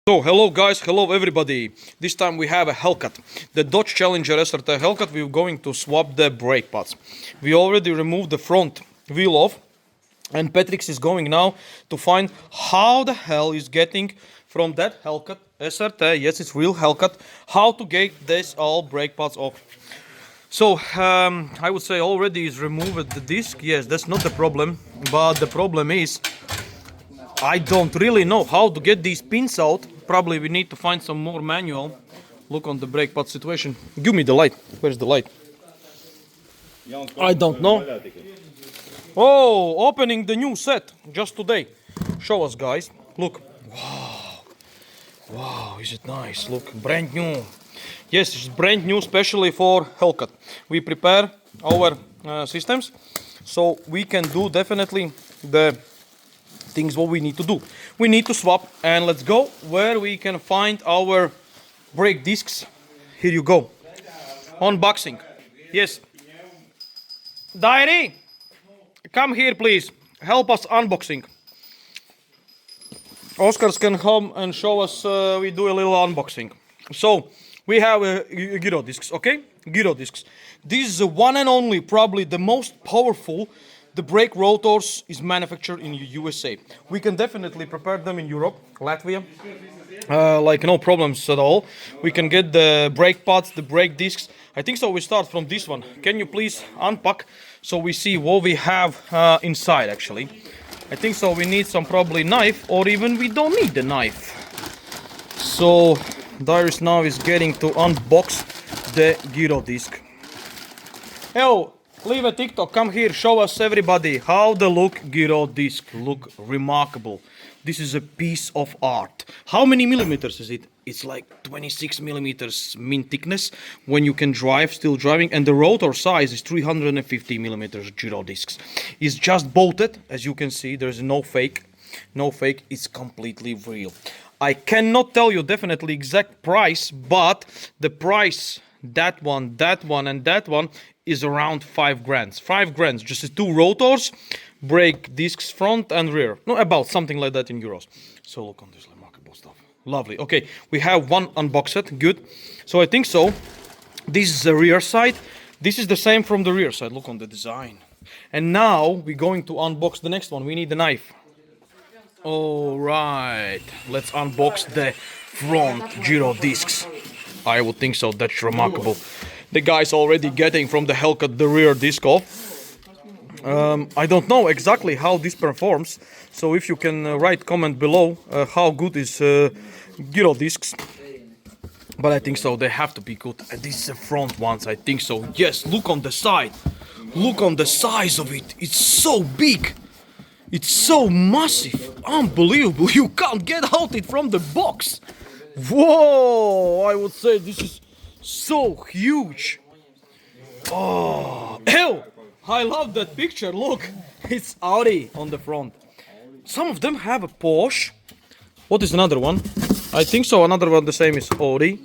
So hello guys, hello everybody. This time we have a Hellcat, the Dodge Challenger SRT Hellcat. We're going to swap the brake pads. We already removed the front wheel off, and Patrick is going now to find how the hell is getting from that Hellcat SRT, yes it's real Hellcat, how to get this all brake pads off. So I would say already is removed the disc. Yes, that's not the problem, but the problem is I don't really know how to get these pins out. Probably we need to find some more manual. Look on the brake pad situation. Give me the light. Where's the light? I don't know. Oh, opening the new set just today. Show us, guys. Look. Wow. Wow, is it nice? Look, brand new. Yes, it's brand new, especially for Hellcat. We prepare our systems so we can do definitely the things what we need to do. We need to swap, and let's go where we can find our brake discs. Here you go. Unboxing. Yes. Diary, come here please. Help us unboxing. Oscars can come and show us. We do a little unboxing. So we have GiroDiscs, okay? GiroDiscs. This is the one and only, probably the most powerful. The brake rotors is manufactured in USA. We can definitely prepare them in Europe, Latvia, like no problems at all. We can get the brake pads, the brake discs. I think so we start from this one. Can you please unpack so we see what we have inside actually. I think so we need some probably knife, or even we don't need the knife. So Darius now is getting to unbox the GiroDisc. Oh, leave a TikTok, come here, show us everybody how the look GiroDisc look remarkable. This is a piece of art. How many millimeters is it? It's like 26 millimeters mean thickness when you can drive, still driving, and the rotor size is 350 millimeters GiroDiscs. It's just bolted, as you can see, there's no fake, it's completely real. I cannot tell you definitely exact price, but the price, that one, and that one is around 5 grand. 5 grand, just two rotors, brake discs front and rear. No, about something like that in euros. So look on this remarkable stuff. Lovely. Okay, we have one unboxed. Good. So I think so. This is the rear side. This is the same from the rear side. Look on the design. And now we're going to unbox the next one. We need the knife. All right. Let's unbox the front GiroDiscs. I would think so. That's remarkable. The guy's already getting from the Hellcat the rear disc off. I don't know exactly how this performs, so if you can write comment below how good is GiroDiscs. But I think so, they have to be good. And this is the front ones, I think so. Yes, look on the side. Look on the size of it. It's so big. It's so massive. Unbelievable. You can't get out it from the box. Whoa, I would say this is so huge. Oh, ew! I love that picture. Look, it's Audi on the front. Some of them have a Porsche. What is another one? I think so. Another one the same is Audi.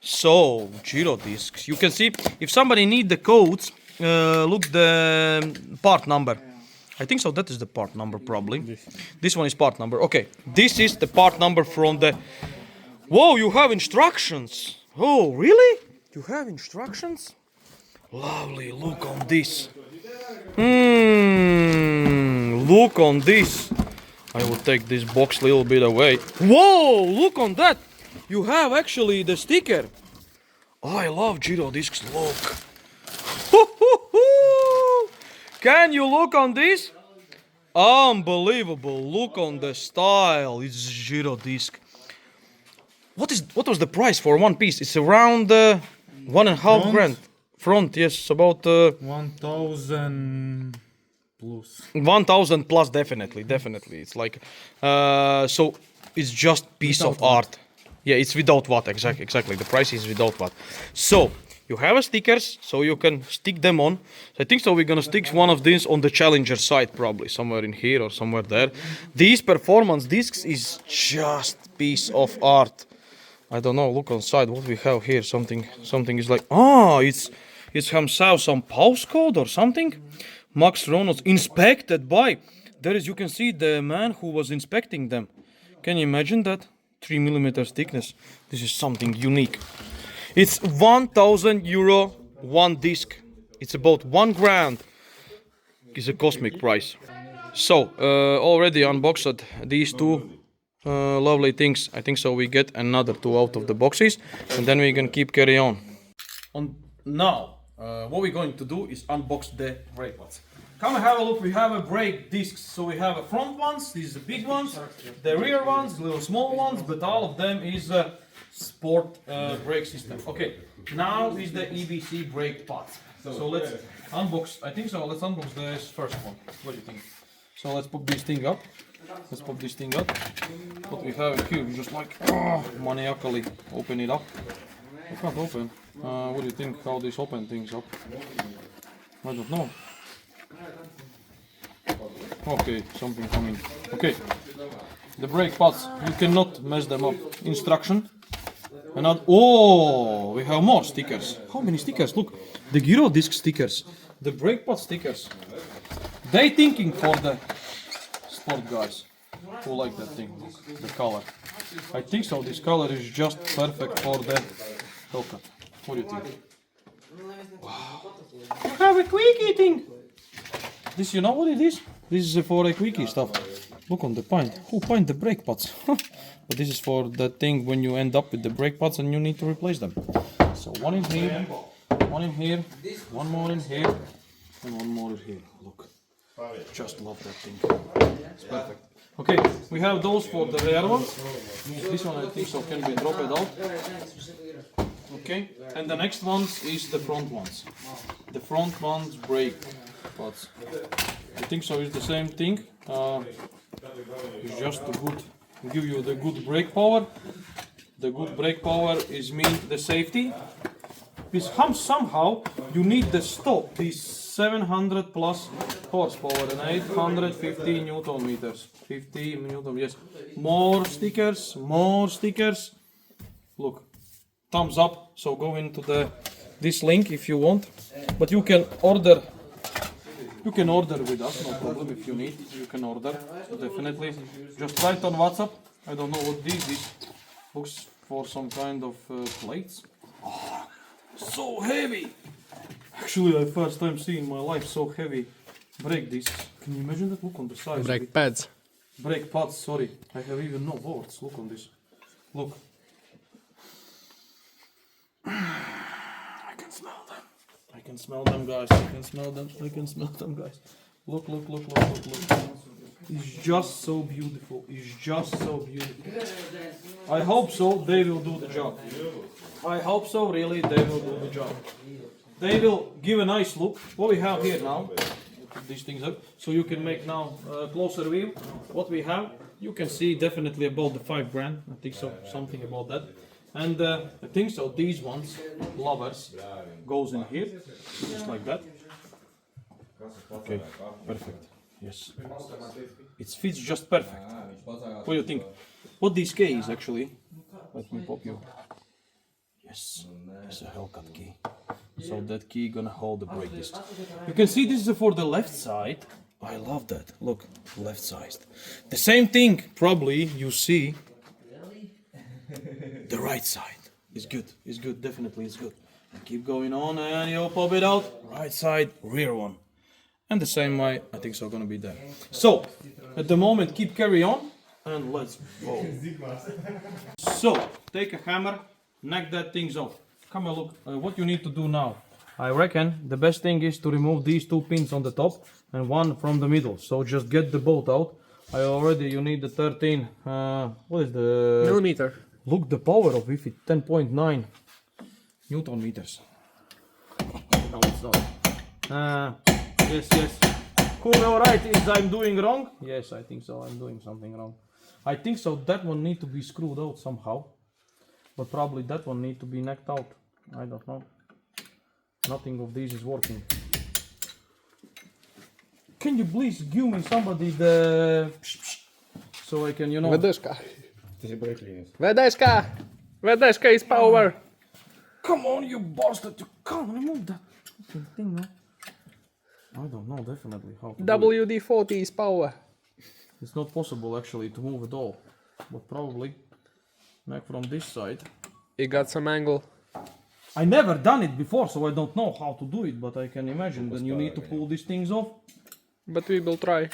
So GiroDiscs. You can see if somebody need the codes. Look the part number. I think so. That is the part number probably. This one is part number. Okay, this is the part number from the. Whoa! You have instructions. Oh, really? You have instructions? Lovely, look on this. Look on this. I will take this box a little bit away. Whoa, look on that. You have actually the sticker. I love GiroDiscs, look. Can you look on this? Unbelievable, look on the style. It's GiroDisc. What was the price for one piece? It's around 1.5 grand. Front, yes, about 1,000 plus. 1,000 plus, definitely. It's like so. It's just piece of art. Yeah, it's without what exactly. The price is without what. So you have stickers, so you can stick them on. So I think so. We're gonna stick one of these on the Challenger side, probably somewhere in here or somewhere there. These performance discs is just piece of art. I don't know, look on side what we have here. Something is like, it's himself some postcode or something. Max Reynolds inspected by. There is, you can see the man who was inspecting them. Can you imagine that? 3mm thickness. This is something unique. It's 1,000 euro, one disc. It's about 1 grand. It's a cosmic price. So, already unboxed these two lovely things. I think so we get another 2 out of the boxes, and then we can keep carry on. Now, what we're going to do is unbox the brake pads. Come and have a look. We have a brake discs. So we have a front ones, these are the big ones, the rear ones, little small ones, but all of them is a sport brake system. Okay, now is the EBC brake pads. So let's unbox. I think so. Let's unbox this first one. What do you think? So let's put this thing up. Let's pop this thing up. What we have here, we just like maniacally open it up. I can't open. What do you think? How this open things up? I don't know. Okay, something coming. Okay, the brake pads, you cannot mess them up. Instruction. Another. Oh, we have more stickers. How many stickers? Look, the GiroDisc stickers, the brake pad stickers. They thinking for the sport guys who like that thing. Look, the color. I think so. This color is just perfect for the Hellcat. What do you think? Wow. I have a quickie thing. This, you know what it is? This is for a quickie stuff. Look on the paint. Who paint the brake pads? But this is for the thing when you end up with the brake pads and you need to replace them. So one in here, one in here, one more in here, and one more in here. Look, just love that thing. It's perfect. Okay, we have those for the rear ones. This one I think so can be dropped out. Okay, and the next ones is the front ones. The front ones brake pads. I think so it's the same thing. It's just the good, give you the good brake power. The good brake power is mean the safety. Because somehow you need the stop. These 700 plus horsepower and 850 Newton meters. 50 Newton, yes. More stickers, more stickers. Look, thumbs up. So go into this link if you want. But you can order. You can order with us, no problem. If you need, you can order. Definitely. Just write on WhatsApp. I don't know what this is. Looks for some kind of plates. Oh, so heavy! Actually, I first time seeing in my life so heavy brake discs. Can you imagine that? Look on the size. Brake pads. Brake pads, sorry. I have even no words. Look on this. Look. I can smell them. I can smell them, guys. I can smell them. I can smell them, guys. Look, look, look, look, look, look. It's just so beautiful. It's just so beautiful. I hope so. They will do the job. I hope so. Really, they will do the job. They will give a nice look. What we have here now. Put these things up so you can make now a closer view. What we have, you can see definitely about the 5 grand. I think so. Something about that. And I think so. These ones, lovers, goes in here, just like that. Okay, perfect. Yes, it fits just perfect. What do you think? What this key is actually? Let me pop you. Yes, it's a Hellcat key. So that key gonna hold the brake discs. You can see this is for the left side. I love that. Look, left side. The same thing probably you see. The right side is good. It's good. Definitely, it's good. And keep going on, and you pop it out. Right side, rear one. And the same way, I think so gonna be there. So, at the moment, keep carry on, and let's go. So, take a hammer, knock that things off. Come and look, what you need to do now. I reckon the best thing is to remove these 2 pins on the top and one from the middle. So just get the bolt out. You need the 13, what is the... Millimeter. Look the power of it, 10.9 Newton meters. No, it's not. Yes, yes. Who will write is I'm doing wrong? Yes, I think so. I'm doing something wrong. I think so. That one need to be screwed out somehow. But probably that one need to be knocked out. I don't know. Nothing of these is working. Can you please give me somebody the... So I can, you know... Vedeska. Vedeska! Vedeska is power! Come on, you bastard! You can't remove that thing, man. I don't know definitely how to WD-40 is power. It's not possible actually to move at all. But probably Neck from this side. It got some angle. I never done it before, so I don't know how to do it, but I can imagine then you need to pull these things off. But we will try.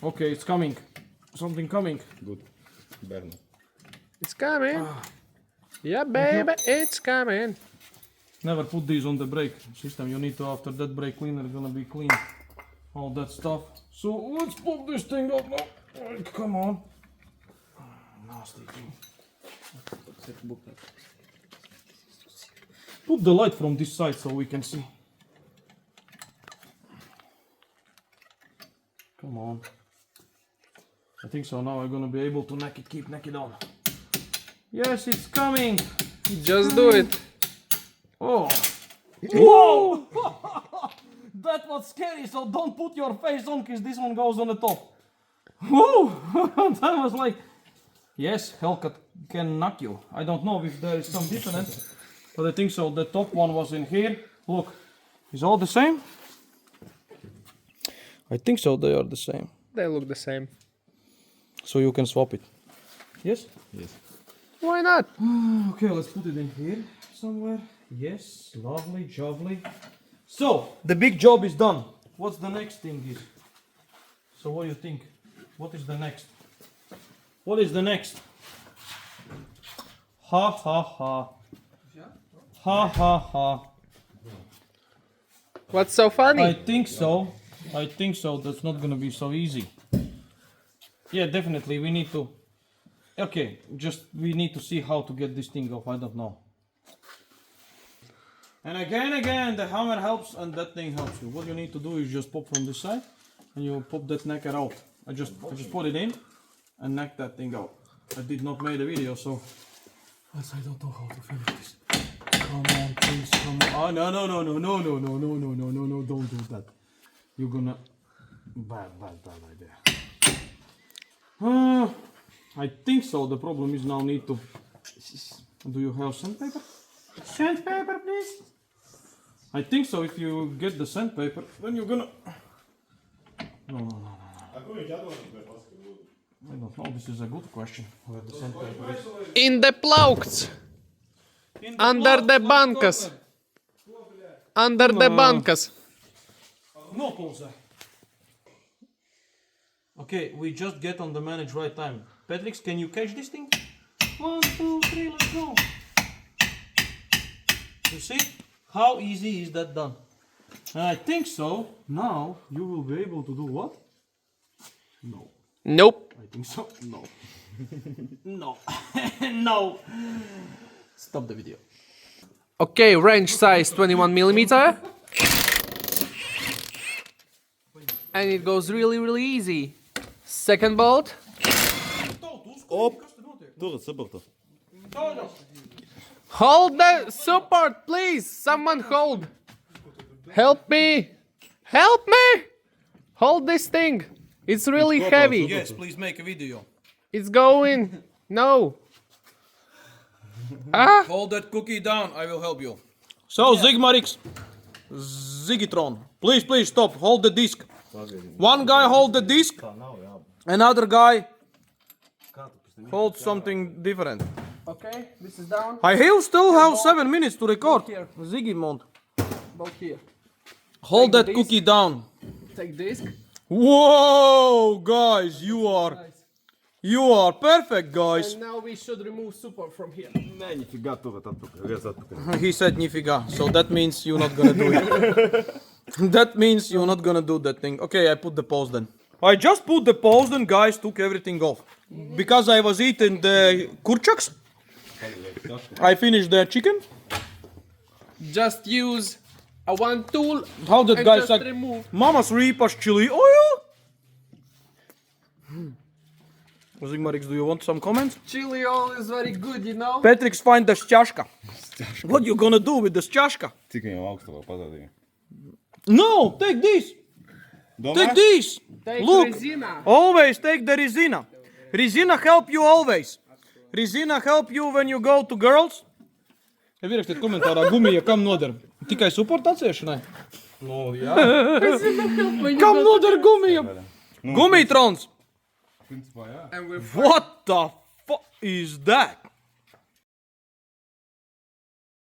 Okay, it's coming. Something coming. Good. Burn. It's coming. Yeah, baby, it's coming. Never put these on the brake system. You need to, after that brake cleaner, gonna be clean. All that stuff. So let's put this thing up now. Come on. Nasty thing. Put the light from this side so we can see. Come on. I think so. Now I'm gonna be able to keep it on. Yes, it's coming. Just do it. Oh. Whoa! That was scary, so don't put your face on because this one goes on the top. Whoa! That was like... Yes, Hellcat can knock you. I don't know if there is some difference, but I think so. The top one was in here. Look, is all the same? I think so, they are the same. They look the same. So you can swap it. Yes? Yes. Why not? Okay, let's put it in here somewhere. Yes, lovely, jolly. So, the big job is done. What's the next thing is? So what do you think? What is the next? What is the next? Ha ha ha. Ha ha ha. What's so funny? I think so. I think so. That's not gonna be so easy. Yeah, definitely. We need to. Okay, just we need to see how to get this thing off. I don't know. And again, the hammer helps and that thing helps you. What you need to do is just pop from this side and you pop that necker out. I just put it in and knock that thing out. I did not make a video, so I don't know how to finish this. Come on, please, come on. Oh, no, don't do that. You're gonna... Bad idea. I think so. The problem is now need to... Do you have sandpaper? Sandpaper, please? I think so. If you get the sandpaper, then you're gonna... No. I don't know. This is a good question. Where the sandpaper is. In the plaukts. Under the bankas. Under the bankas. No closer. Okay, we just get on the manage right time. Patrick, can you catch this thing? 1, 2, 3, let's go. You see? How easy is that done? And I think so. Now you will be able to do what? No. Nope. I think so. No. No. No. Stop the video. Okay, wrench size 21 millimeter. And it goes really easy. Second bolt. Op! Door het support. Hold the support, please. Someone hold. Help me. Help me. Hold this thing. It's really heavy. Yes, please make a video. It's going. No. Ah. Hold that cookie down, I will help you. So, Zigmarix, Zigitron, please stop, hold the disc. One guy hold the disc, another guy hold something different. Okay, this is down. I still have 7 minutes to record. Zigimond, Both here. hold Take that the cookie down. Take disc. Whoa, guys, you are perfect, guys. And now we should remove support from here. Не, нифига тук, тук. He said nifiga, so that means you're not gonna do it. That means you're not gonna do that thing. Okay, I put the pause then. I just put the pause then, guys, took everything off. Because I was eating the kurchaks. I finished the chicken. Just use a one tool. How that and guy just said, remove. Mama's ripas chili oil. Zigmarix, do you want some comments? Chili oil is very good, you know. Patrick's find the stяшка. What you gonna do with the stяшка? Цикай малко това, пазади. No, take this. Take this. Take Look, resina. always take the resina. Resina help you always. Resina help you when you go to girls. Ierakstiet komentārā, gumija kam noder? Tikai support atsiešanai? No, jā. Kam noder gumija? Gumitrons. Principā, jā. And with What the fuck is that?